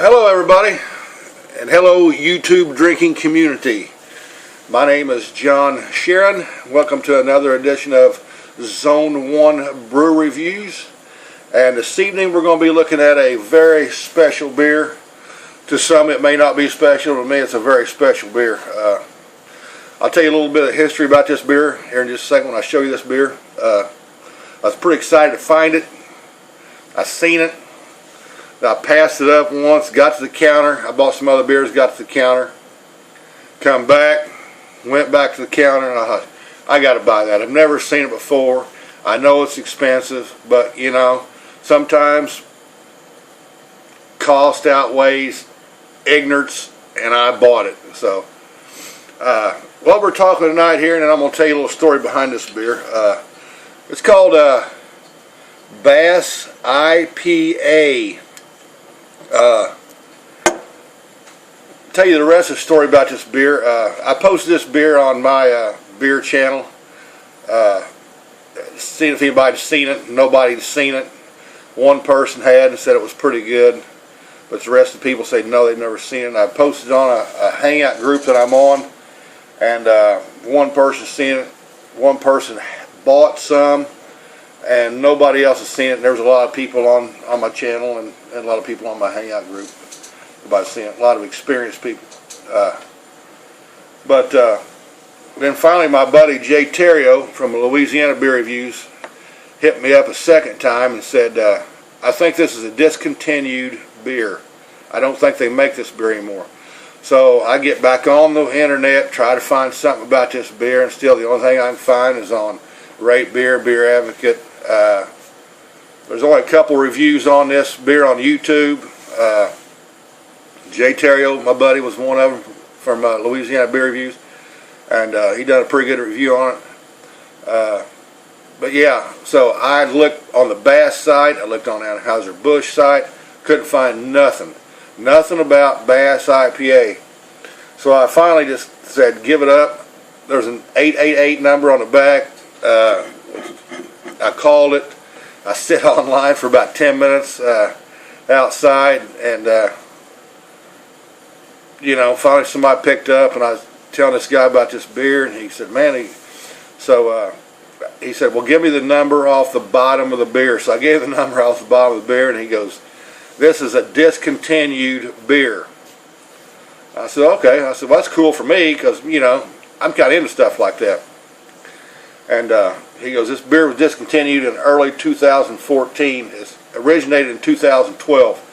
Hello everybody, and hello YouTube drinking community. My name is John Sharon. Welcome to another edition of Zoneone Brew Reviews. And this evening we're going to be looking at a very special beer. To some it may not be special, to me it's a very special beer. I'll tell you a little bit of history about this beer here in just a second when I show you this beer. I was pretty excited to find it. I seen it. I passed it up once, got to the counter. I bought some other beers, got to the counter. Come back, went back to the counter, and I thought, I got to buy that. I've never seen it before. I know it's expensive, but you know, sometimes cost outweighs ignorance, and I bought it. So, what we're talking tonight here, and then I'm going to tell you a little story behind this beer. It's called Bass IPA. Tell you the rest of the story about this beer. I posted this beer on my beer channel. Seeing if anybody's seen it. Nobody's seen it. One person had and said it was pretty good, but the rest of the people said no, they've never seen it. And I posted on a hangout group that I'm on, and one person seen it. One person bought some, and nobody else has seen it. And there was a lot of people on my channel and a lot of people on my hangout group. Nobody's seen it. A lot of experienced people. But then finally my buddy Jay Terrio from Louisiana Beer Reviews hit me up a second time and said, I think this is a discontinued beer. I don't think they make this beer anymore. So I get back on the internet, try to find something about this beer, and still the only thing I can find is on Rate Beer, Beer Advocate. There's only a couple reviews on this beer on YouTube. Jay Terrio, my buddy, was one of them from Louisiana Beer Reviews, and he done a pretty good review on it. But yeah, so I looked on the Bass site, I looked on the Anheuser-Busch site, couldn't find nothing about Bass IPA. So I finally just said, give it up. There's an 888 number on the back. I called it. I sit online for about 10 minutes outside, and you know, finally somebody picked up, and I was telling this guy about this beer, and he said, man, he said, well, give me the number off the bottom of the beer. So I gave the number off the bottom of the beer, and he goes, this is a discontinued beer. I said, okay. I said, well, that's cool for me, because, you know, I'm kind of into stuff like that. And he goes, this beer was discontinued in early 2014. It originated in 2012.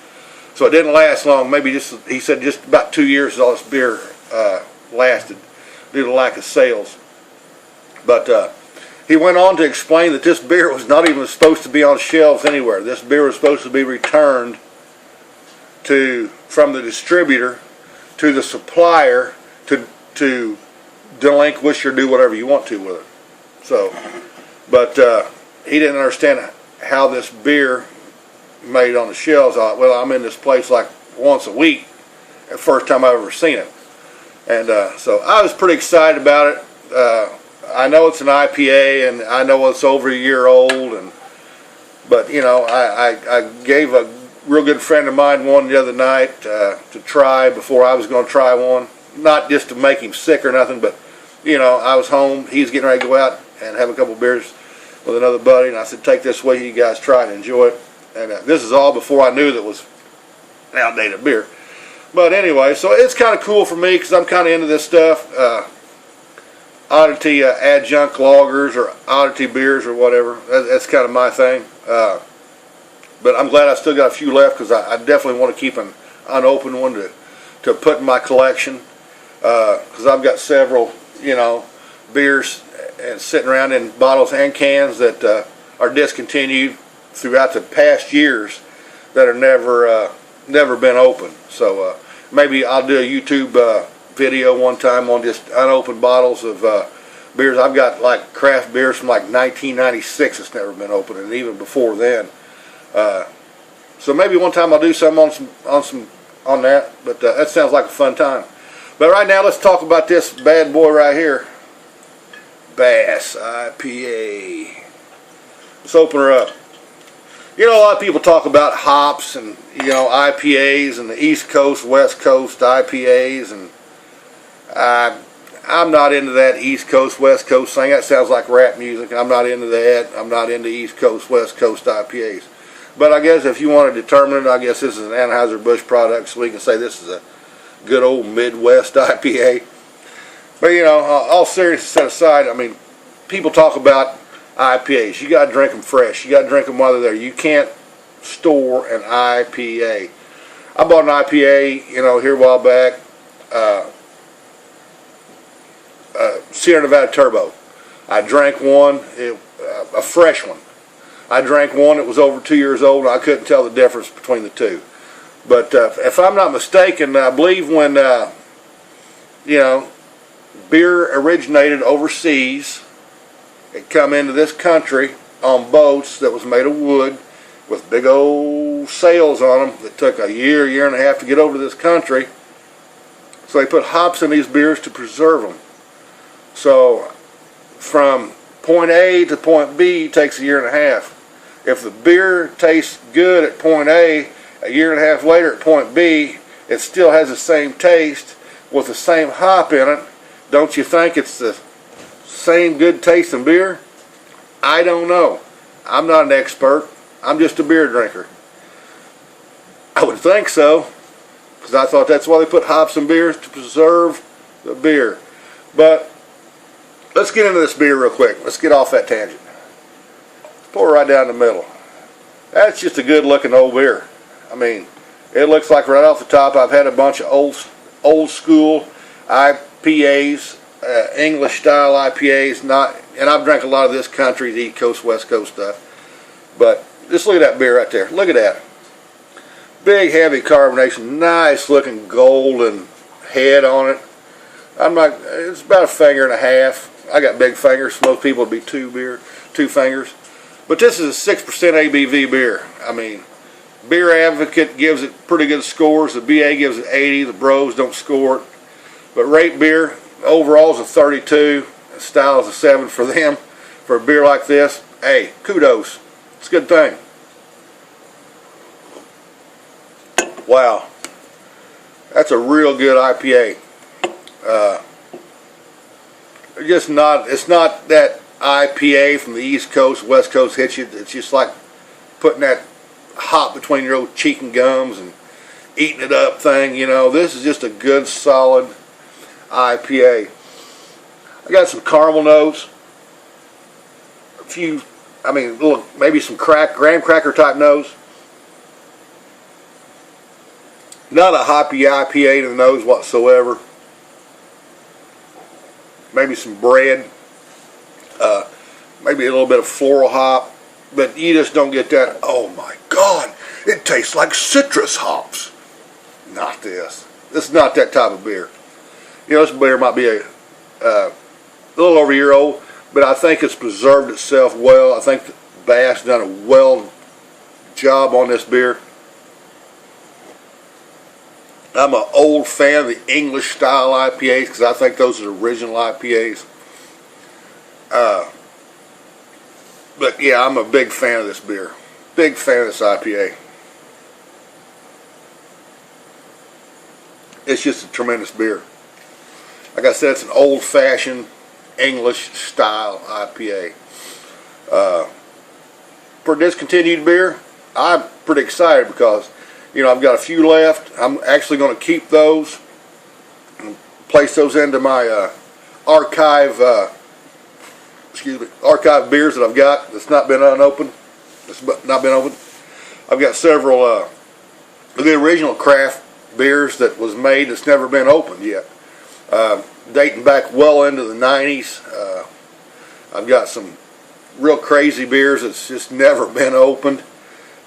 So it didn't last long. Maybe he said just about 2 years is all this beer lasted due to lack of sales. But he went on to explain that this beer was not even supposed to be on shelves anywhere. This beer was supposed to be returned from the distributor to the supplier to delinquish or do whatever you want to with it. So, but he didn't understand how this beer made on the shelves. I thought, well, I'm in this place like once a week. The first time I've ever seen it. And so I was pretty excited about it. I know it's an IPA, and I know it's over a year old, but you know, I gave a real good friend of mine one the other night to try before I was going to try one. Not just to make him sick or nothing, but you know, I was home. He was getting ready to go out and have a couple beers with another buddy, and I said, take this way, you guys try and enjoy it. And this is all before I knew that was outdated beer. But anyway, so it's kind of cool for me because I'm kind of into this stuff. Oddity adjunct lagers or oddity beers or whatever. That's kind of my thing. But I'm glad I still got a few left, because I definitely want to keep an unopened one to put in my collection. Because I've got several, you know, beers and sitting around in bottles and cans that are discontinued throughout the past years that are never been opened. So maybe I'll do a YouTube video one time on just unopened bottles of beers. I've got like craft beers from like 1996 that's never been opened, and even before then. So maybe one time I'll do something on that. But that sounds like a fun time. But right now, let's talk about this bad boy right here, Bass IPA. Let's open her up. You know, a lot of people talk about hops and, you know, IPAs and the East Coast, West Coast IPAs, and I'm not into that East Coast, West Coast thing. That sounds like rap music. I'm not into that. I'm not into East Coast, West Coast IPAs. But I guess if you want to determine it, I guess this is an Anheuser-Busch product, so we can say this is a good old Midwest IPA. But, you know, all seriousness set aside, I mean, people talk about IPAs. You got to drink them fresh. You got to drink them while they're there. You can't store an IPA. I bought an IPA, you know, here a while back. Sierra Nevada Turbo. I drank one, a fresh one. I drank one that was over 2 years old, and I couldn't tell the difference between the two. But if I'm not mistaken, I believe when, you know, beer originated overseas, it come into this country on boats that was made of wood with big old sails on them that took a year, year and a half to get over to this country. So they put hops in these beers to preserve them. So from point A to point B takes a year and a half. If the beer tastes good at point A, a year and a half later at point B, it still has the same taste with the same hop in it. Don't you think it's the same good tasting beer? I don't know. I'm not an expert. I'm just a beer drinker. I would think so, because I thought that's why they put hops in beers, to preserve the beer. But let's get into this beer real quick. Let's get off that tangent. Pour it right down the middle. That's just a good looking old beer. I mean, it looks like right off the top I've had a bunch of old school IPAs, English style IPAs, and I've drank a lot of this country, the East Coast, West Coast stuff. But just look at that beer right there. Look at that. Big heavy carbonation, nice looking golden head on it. It's about a finger and a half. I got big fingers. Most people would be two fingers. But this is a 6% ABV beer. I mean, Beer Advocate gives it pretty good scores. The BA gives it 80. The Bros don't score it. But Rate Beer overall is a 32. The Style is a 7 for them. For a beer like this, hey, kudos. It's a good thing. Wow. That's a real good IPA. It's not that IPA from the East Coast, West Coast hits you. It's just like putting that hop between your old cheek and gums and eating it up thing, you know. This is just a good, solid IPA. I got some caramel notes. A few, maybe some graham cracker type notes. Not a hoppy IPA to the nose whatsoever. Maybe some bread. Maybe a little bit of floral hop. But you just don't get that, oh my God, it tastes like citrus hops. Not this. This is not that type of beer. You know, this beer might be a little over a year old, but I think it's preserved itself well. I think Bass done a well job on this beer. I'm an old fan of the English style IPAs because I think those are the original IPAs. But yeah, I'm a big fan of this beer. Big fan of this IPA. It's just a tremendous beer. Like I said, it's an old-fashioned English style IPA. For discontinued beer, I'm pretty excited because, you know, I've got a few left. I'm actually going to keep those and place those into my archive beers that I've got that's not been unopened. I've got several of the original craft beers that was made that's never been opened yet. Dating back well into the 90s. I've got some real crazy beers that's just never been opened.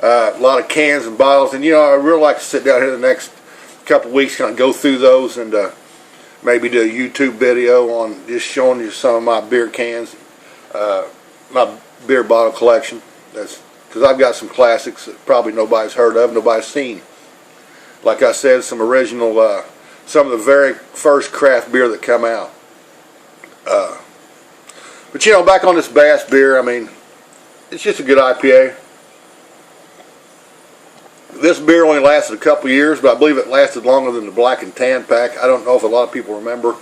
A lot of cans and bottles, and you know, I really like to sit down here the next couple of weeks, kind of go through those, and maybe do a YouTube video on just showing you some of my beer cans, my beer bottle collection. That's because I've got some classics that probably nobody's heard of, nobody's seen. Like I said, some original, some of the very first craft beer that come out. But you know, back on this Bass beer, I mean, it's just a good IPA. This beer only lasted a couple years, but I believe it lasted longer than the black and tan pack. I don't know if a lot of people remember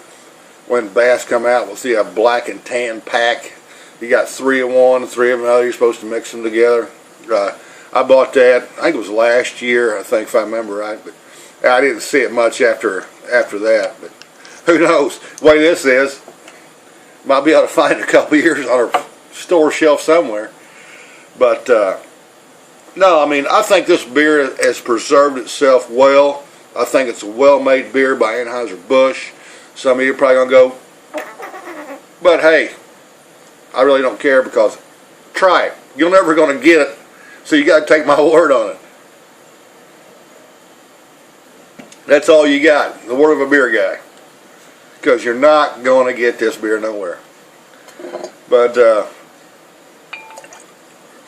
when Bass come out. We'll see a black and tan pack. You got 3 of one, 3 of another. You're supposed to mix them together. I bought that. I think it was last year, I think, if I remember right. But I didn't see it much after that. But who knows? The way this is, might be able to find it a couple years on our store shelf somewhere. But no, I mean, I think this beer has preserved itself well. I think it's a well-made beer by Anheuser-Busch. Some of you are probably going to go, but hey, I really don't care, because try it. You're never going to get it, so you got to take my word on it. That's all you got, the word of a beer guy, because you're not going to get this beer nowhere. But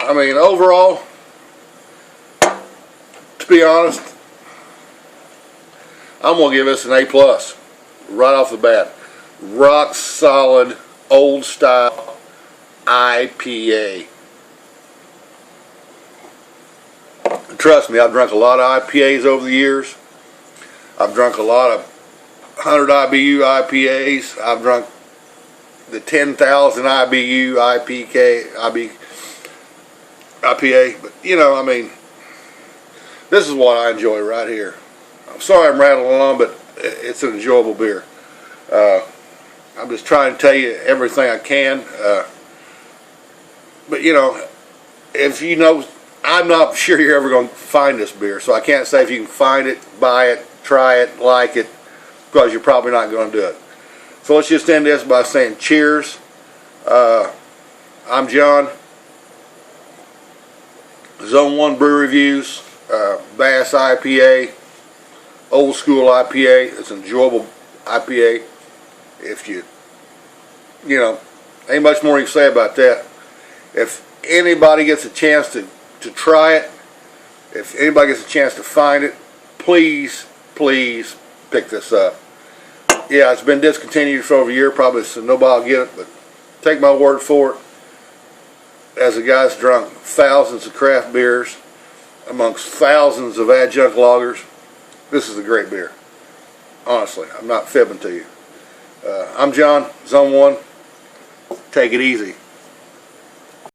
I mean, overall, to be honest, I'm going to give this an A+, right off the bat. Rock solid, old style IPA. Trust me, I've drunk a lot of IPAs over the years. I've drunk a lot of 100 IBU IPAs. I've drunk the 10,000 IBU IPA. But, you know, I mean, this is what I enjoy right here. I'm sorry I'm rattling on, but it's an enjoyable beer. I'm just trying to tell you everything I can. But, you know, if you know, I'm not sure you're ever going to find this beer. So I can't say if you can find it, buy it, try it, like it, because you're probably not going to do it. So let's just end this by saying cheers. I'm John. Zoneone Brew Reviews. Bass IPA. Old school IPA. It's an enjoyable IPA. If you know, ain't much more you can say about that. If anybody gets a chance to try it, if anybody gets a chance to find it, please pick this up. Yeah, it's been discontinued for over a year, probably, so nobody will get it, but take my word for it. As a guy's drunk thousands of craft beers amongst thousands of adjunct lagers, this is a great beer. Honestly, I'm not fibbing to you. I'm John, Zone 1. Take it easy.